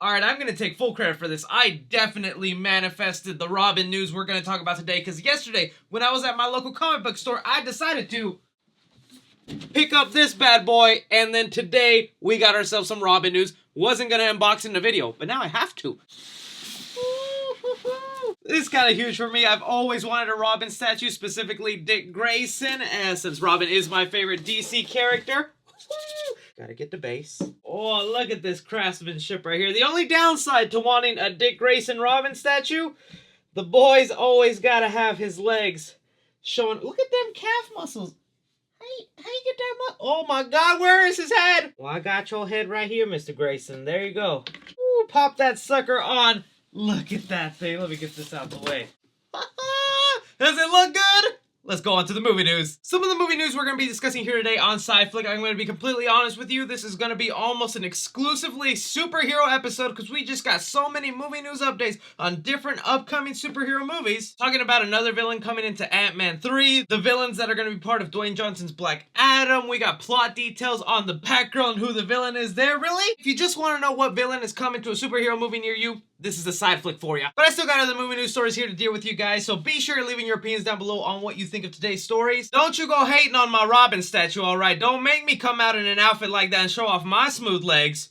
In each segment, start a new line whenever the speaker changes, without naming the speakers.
Alright, I'm gonna take full credit for this. I definitely manifested the Robin news we're gonna talk about today, because yesterday, when I was at my local comic book store, I decided to pick up this bad boy, and then today, we got ourselves some Robin news. Wasn't gonna unbox in the video, but now I have to. This is kind of huge for me. I've always wanted a Robin statue, specifically Dick Grayson, since Robin is my favorite DC character. Gotta get the base. Oh, look at this craftsmanship right here. The only downside to wanting a Dick Grayson Robin statue, the boy's always gotta have his legs showing. Look at them calf muscles. How you get that Oh my God, where is his head? Well, I got your head right here, Mr. Grayson. There you go. Ooh, pop that sucker on. Look at that thing. Let me get this out the way. Does it look good? Let's go on to the movie news. Some of the movie news we're going to be discussing here today on SciFlick. I'm going to be completely honest with you. This is going to be almost an exclusively superhero episode because we just got so many movie news updates on different upcoming superhero movies. Talking about another villain coming into Ant-Man 3, the villains that are going to be part of Dwayne Johnson's Black Adam. We got plot details on the Batgirl and who the villain is there. Really? If you just want to know what villain is coming to a superhero movie near you, this is the SciFlick for you. But I still got other movie news stories here to deal with you guys, so be sure you're leaving your opinions down below on what you think of today's stories. Don't you go hating on my Robin statue, alright? Don't make me come out in an outfit like that and show off my smooth legs.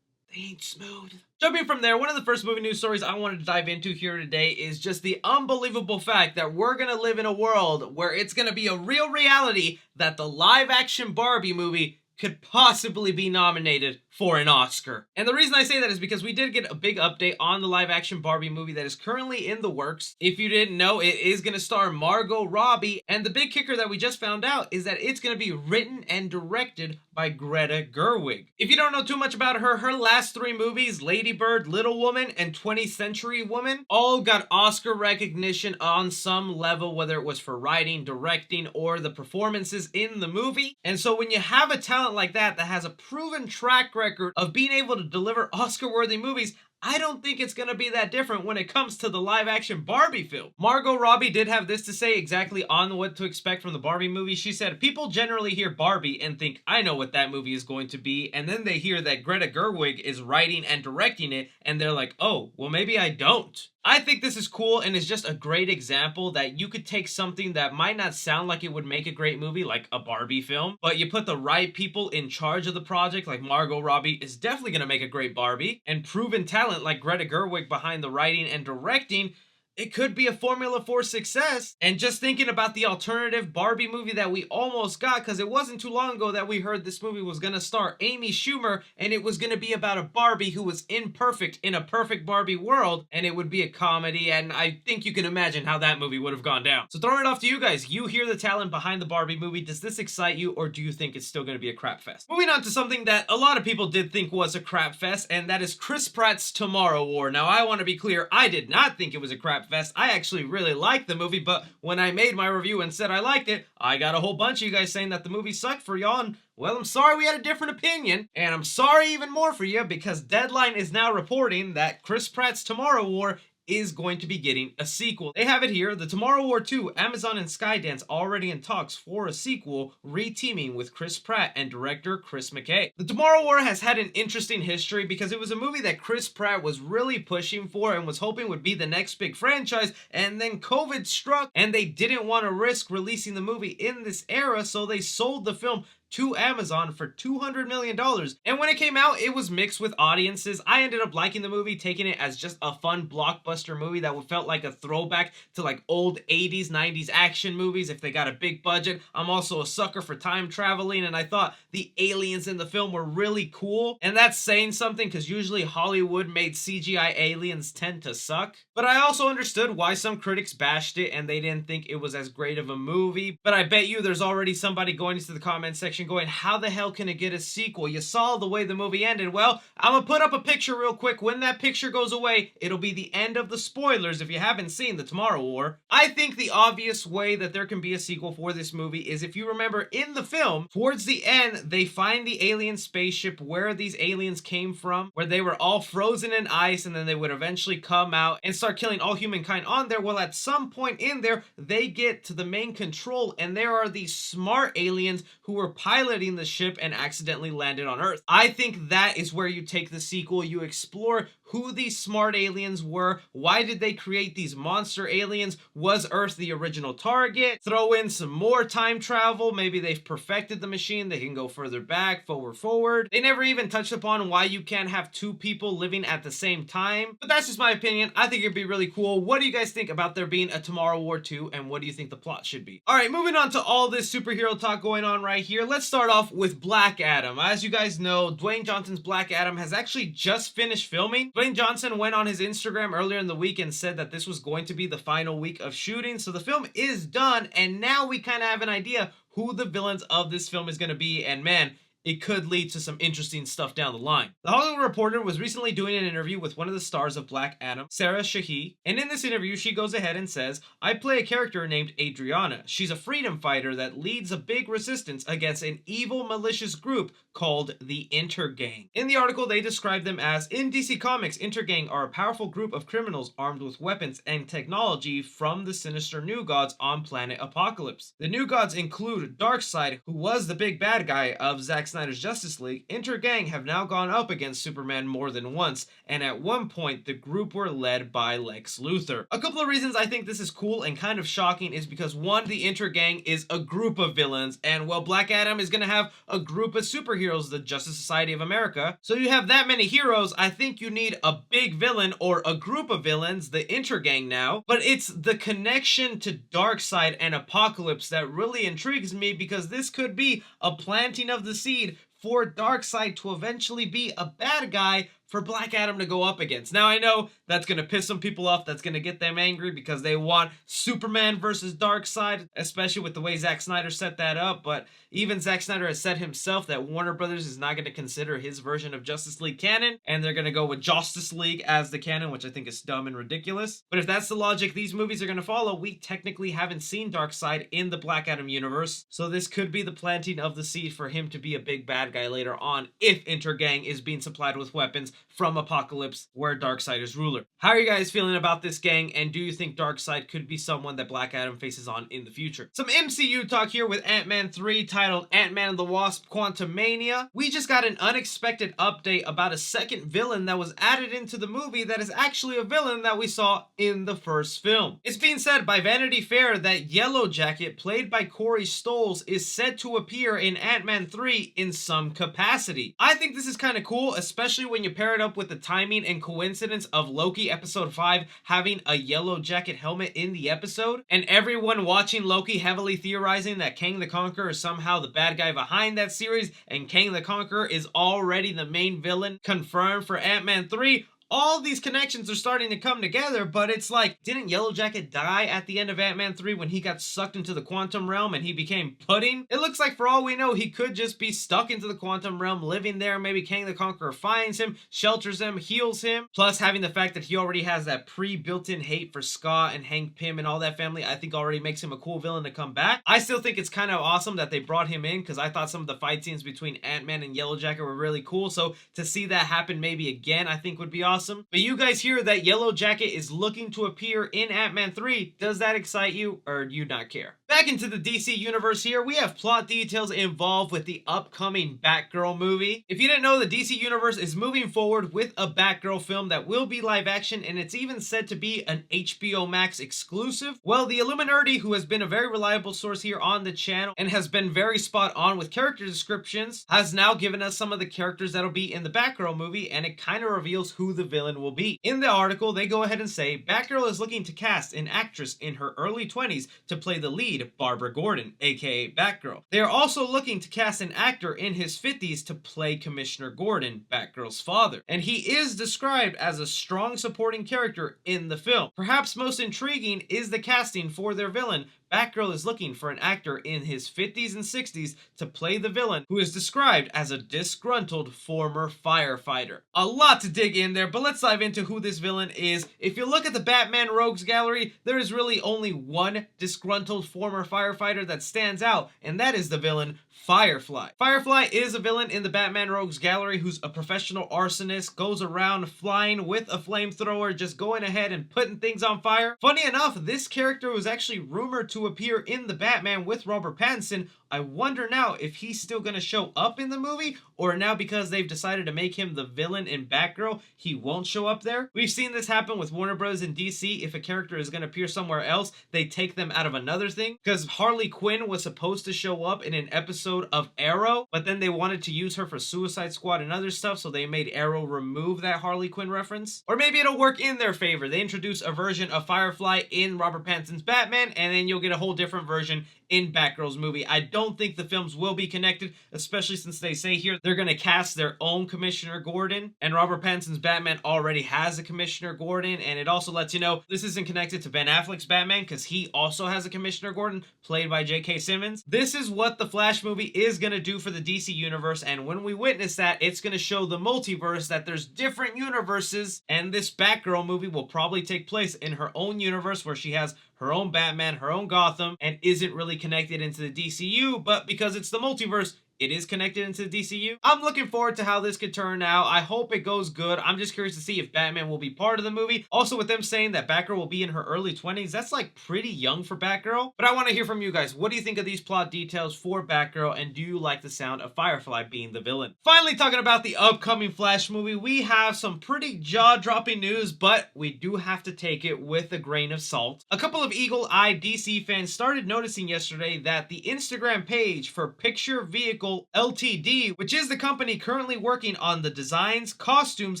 They ain't smooth. Jumping from there, one of the first movie news stories I wanted to dive into here today is just the unbelievable fact that we're gonna live in a world where it's gonna be a real reality that the live-action Barbie movie could possibly be nominated for an Oscar. And the reason I say that is because we did get a big update on the live-action Barbie movie that is currently in the works. If you didn't know, it is going to star Margot Robbie, and the big kicker that we just found out is that it's going to be written and directed by Greta Gerwig. If you don't know too much about her, her last three movies, Lady Bird, Little Woman, and 20th Century Woman, all got Oscar recognition on some level, whether it was for writing, directing, or the performances in the movie. And so when you have a talent like that has a proven track record of being able to deliver Oscar-worthy movies, I don't think it's going to be that different when it comes to the live-action Barbie film. Margot Robbie did have this to say exactly on what to expect from the Barbie movie. She said, people generally hear Barbie and think, I know what that movie is going to be, and then they hear that Greta Gerwig is writing and directing it, and they're like, oh, well maybe I don't. I think this is cool and is just a great example that you could take something that might not sound like it would make a great movie, like a Barbie film, but you put the right people in charge of the project, like Margot Robbie is definitely going to make a great Barbie, and proven talent like Greta Gerwig behind the writing and directing, it could be a formula for success. And just thinking about the alternative Barbie movie that we almost got, because it wasn't too long ago that we heard this movie was going to star Amy Schumer, and it was going to be about a Barbie who was imperfect in a perfect Barbie world, and it would be a comedy, and I think you can imagine how that movie would have gone down. So throwing it off to you guys, you hear the talent behind the Barbie movie, does this excite you, or do you think it's still going to be a crap fest? Moving on to something that a lot of people did think was a crap fest, and that is Chris Pratt's Tomorrow War. Now I want to be clear, I did not think it was a crap fest. I actually really liked the movie, but when I made my review and said I liked it, I got a whole bunch of you guys saying that the movie sucked for y'all, and well, I'm sorry we had a different opinion, and I'm sorry even more for you because Deadline is now reporting that Chris Pratt's Tomorrow War is going to be getting a sequel. They have it here, the Tomorrow War 2, Amazon and Skydance already in talks for a sequel, re-teaming with Chris Pratt and director Chris McKay. The Tomorrow War has had an interesting history because it was a movie that Chris Pratt was really pushing for and was hoping would be the next big franchise, and then COVID struck and they didn't want to risk releasing the movie in this era, so they sold the film to Amazon for $200 million. And when it came out, it was mixed with audiences. I ended up liking the movie, taking it as just a fun blockbuster movie that felt like a throwback to like old 80s, 90s action movies if they got a big budget. I'm also a sucker for time traveling, and I thought the aliens in the film were really cool. And that's saying something because usually Hollywood-made CGI aliens tend to suck. But I also understood why some critics bashed it and they didn't think it was as great of a movie. But I bet you there's already somebody going into the comment section going, how the hell can it get a sequel? You saw the way the movie ended. Well, I'm gonna put up a picture real quick. When that picture goes away, it'll be the end of the spoilers if you haven't seen the Tomorrow War. I think the obvious way that there can be a sequel for this movie is if you remember in the film, towards the end, they find the alien spaceship where these aliens came from, where they were all frozen in ice, and then they would eventually come out and start killing all humankind on there. Well, at some point in there, they get to the main control, and there are these smart aliens who were piloting the ship and accidentally landed on Earth. I think that is where you take the sequel. You explore who these smart aliens were, why did they create these monster aliens, was Earth the original target, throw in some more time travel, maybe they've perfected the machine, they can go further back, forward. They never even touched upon why you can't have two people living at the same time, but that's just my opinion. I think it'd be really cool. What do you guys think about there being a Tomorrow War 2, and what do you think the plot should be? Alright, moving on to all this superhero talk going on right here, let's start off with Black Adam. As you guys know, Dwayne Johnson's Black Adam has actually just finished filming. Dwayne Johnson went on his Instagram earlier in the week and said that this was going to be the final week of shooting, so the film is done, and now we kind of have an idea who the villains of this film is going to be, and man, it could lead to some interesting stuff down the line. The Hollywood Reporter was recently doing an interview with one of the stars of Black Adam, Sarah Shahi, and in this interview she goes ahead and says, "I play a character named Adriana. She's a freedom fighter that leads a big resistance against an evil malicious group called the Intergang." In the article they describe them as, "In DC Comics, Intergang are a powerful group of criminals armed with weapons and technology from the sinister New Gods on planet Apocalypse. The New Gods include Darkseid, who was the big bad guy of Zack Snyder's Justice League. Intergang have now gone up against Superman more than once, and at one point the group were led by Lex Luthor." A couple of reasons I think this is cool and kind of shocking is because one, the Intergang is a group of villains, and well, Black Adam is going to have a group of superheroes, the Justice Society of America. So you have that many heroes, I think you need a big villain or a group of villains, the Intergang now. But it's the connection to Darkseid and Apocalypse that really intrigues me, because this could be a planting of the seed for Darkseid to eventually be a bad guy for Black Adam to go up against. Now I know that's going to piss some people off, that's going to get them angry because they want Superman versus Darkseid, especially with the way Zack Snyder set that up, but even Zack Snyder has said himself that Warner Brothers is not going to consider his version of Justice League canon, and they're going to go with Justice League as the canon, which I think is dumb and ridiculous. But if that's the logic these movies are going to follow, we technically haven't seen Darkseid in the Black Adam universe, so this could be the planting of the seed for him to be a big bad guy later on if Intergang is being supplied with weapons from Apocalypse, where Darkseid is ruler. How are you guys feeling about this gang, and do you think Darkseid could be someone that Black Adam faces on in the future? Some MCU talk here with Ant-Man 3, titled Ant-Man and the Wasp: Quantumania. We just got an unexpected update about a second villain that was added into the movie that is actually a villain that we saw in the first film. It's being said by Vanity Fair that Yellow Jacket, played by Corey Stoles, is said to appear in Ant-Man 3 in some capacity. I think this is kind of cool, especially when you pair it up with the timing and coincidence of Loki episode 5 having a Yellow Jacket helmet in the episode, and everyone watching Loki heavily theorizing that Kang the Conqueror is somehow the bad guy behind that series, and Kang the Conqueror is already the main villain confirmed for Ant-Man 3. All these connections are starting to come together, but it's like, didn't Yellow Jacket die at the end of Ant-Man 3 when he got sucked into the quantum realm and he became pudding? It looks like for all we know, he could just be stuck into the quantum realm, living there. Maybe Kang the Conqueror finds him, shelters him, heals him. Plus, having the fact that he already has that pre-built-in hate for Scott and Hank Pym and all that family, I think already makes him a cool villain to come back. I still think it's kind of awesome that they brought him in, because I thought some of the fight scenes between Ant-Man and Yellow Jacket were really cool, so to see that happen maybe again, I think would be awesome. But you guys hear that Yellow Jacket is looking to appear in Ant-Man 3. Does that excite you, or do you not care? Back into the DC universe here, we have plot details involved with the upcoming Batgirl movie. If you didn't know, the DC universe is moving forward with a Batgirl film that will be live action, and it's even said to be an HBO Max exclusive. Well, the Illuminati, who has been a very reliable source here on the channel and has been very spot on with character descriptions, has now given us some of the characters that'll be in the Batgirl movie, and it kind of reveals who the villain will be. In the article, they go ahead and say, Batgirl is looking to cast an actress in her early 20s to play the lead, Barbara Gordon, aka Batgirl. They are also looking to cast an actor in his 50s to play Commissioner Gordon, Batgirl's father. And he is described as a strong supporting character in the film. Perhaps most intriguing is the casting for their villain. Batgirl is looking for an actor in his 50s and 60s to play the villain, who is described as a disgruntled former firefighter. A lot to dig in there, but let's dive into who this villain is. If you look at the Batman Rogues gallery, there is really only one disgruntled former firefighter that stands out, and that is the villain Firefly. Firefly is a villain in the Batman Rogues gallery who's a professional arsonist, goes around flying with a flamethrower, just going ahead and putting things on fire. Funny enough, this character was actually rumored to appear in the Batman with Robert Pattinson I wonder now if he's still going to show up in the movie, or now because they've decided to make him the villain in Batgirl, he won't show up there. We've seen this happen with Warner Bros. And DC. If a character is going to appear somewhere else, they take them out of another thing. Because Harley Quinn was supposed to show up in an episode of Arrow, but then they wanted to use her for Suicide Squad and other stuff, so they made Arrow remove that Harley Quinn reference. Or maybe it'll work in their favor. They introduce a version of Firefly in Robert Pattinson's Batman, and then you'll get a whole different version in Batgirl's movie. I don't think the films will be connected, especially since they say here they're going to cast their own Commissioner Gordon, and Robert Pattinson's Batman already has a Commissioner Gordon, and it also lets you know this isn't connected to Ben Affleck's Batman because he also has a Commissioner Gordon played by J.K. Simmons. This is what the Flash movie is going to do for the DC universe, and when we witness that, it's going to show the multiverse that there's different universes, and this Batgirl movie will probably take place in her own universe where she has her own Batman, her own Gotham, and isn't really connected into the DCU, but because it's the multiverse, it is connected into the DCU. I'm looking forward to how this could turn out. I hope it goes good. I'm just curious to see if Batman will be part of the movie. Also, with them saying that Batgirl will be in her early 20s, that's like pretty young for Batgirl. But I want to hear from you guys. What do you think of these plot details for Batgirl, and do you like the sound of Firefly being the villain? Finally, talking about the upcoming Flash movie, we have some pretty jaw-dropping news, but we do have to take it with a grain of salt. A couple of eagle-eyed DC fans started noticing yesterday that the Instagram page for Picture Vehicle Ltd, which is the company currently working on the designs, costumes,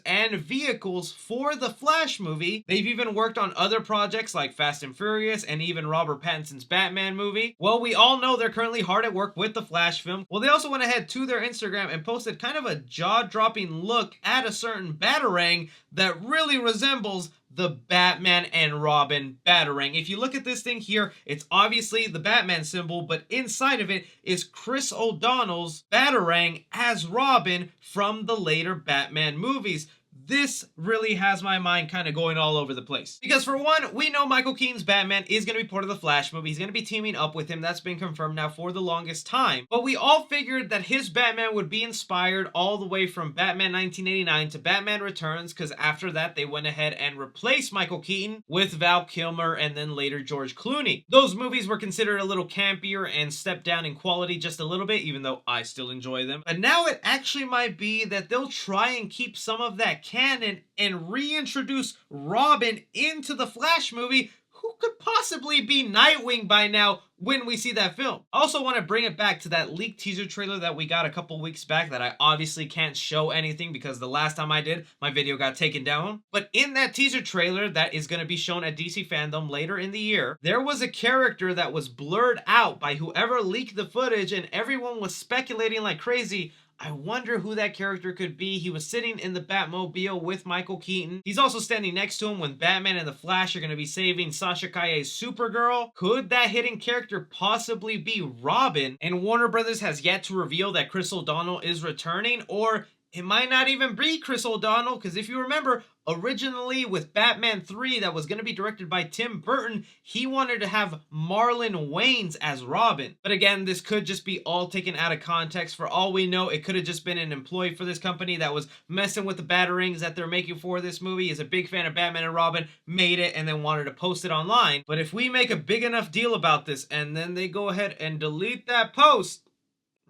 and vehicles for the Flash movie. They've even worked on other projects like Fast and Furious and even Robert Pattinson's Batman movie. Well, we all know they're currently hard at work with the Flash film. Well, they also went ahead to their Instagram and posted kind of a jaw-dropping look at a certain Batarang that really resembles the Batman and Robin Batarang. If you look at this thing here, it's obviously the Batman symbol, but inside of it is Chris O'Donnell's Batarang as Robin from the later Batman movies. This really has my mind kind of going all over the place. Because for one, we know Michael Keaton's Batman is going to be part of the Flash movie. He's going to be teaming up with him. That's been confirmed now for the longest time. But we all figured that his Batman would be inspired all the way from Batman 1989 to Batman Returns, because after that, they went ahead and replaced Michael Keaton with Val Kilmer and then later George Clooney. Those movies were considered a little campier and stepped down in quality just a little bit, even though I still enjoy them. But now it actually might be that they'll try and keep some of that canon and reintroduce Robin into the Flash movie, who could possibly be Nightwing by now when we see that film. I also want to bring it back to that leaked teaser trailer that we got a couple weeks back that I obviously can't show anything because the last time I did, my video got taken down. But in that teaser trailer that is going to be shown at DC Fandom later in the year, there was a character that was blurred out by whoever leaked the footage, and everyone was speculating like crazy. I wonder who that character could be. He was sitting in the Batmobile with Michael Keaton. He's also standing next to him when Batman and the Flash are going to be saving Sasha Calle's Supergirl. Could that hidden character possibly be Robin? And Warner Brothers has yet to reveal that Chris O'Donnell is returning, or it might not even be Chris O'Donnell, because if you remember, originally with Batman 3 that was going to be directed by Tim Burton, he wanted to have Marlon Wayans as Robin. But again, this could just be all taken out of context. For all we know, it could have just been an employee for this company that was messing with the Batarangs that they're making for this movie. Is a big fan of Batman and Robin, made it, and then wanted to post it online. But if we make a big enough deal about this, and then they go ahead and delete that post,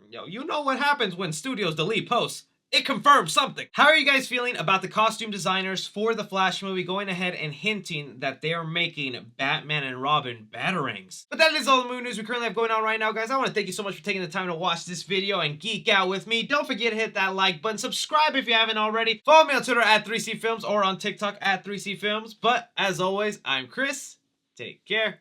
you know what happens when studios delete posts. It confirms something. How are you guys feeling about the costume designers for the Flash movie going ahead and hinting that they are making Batman and Robin Batarangs? But that is all the movie news we currently have going on right now, guys. I want to thank you so much for taking the time to watch this video and geek out with me. Don't forget to hit that like button. Subscribe if you haven't already. Follow me on Twitter at 3C Films or on TikTok at 3C Films. But as always, I'm Chris. Take care.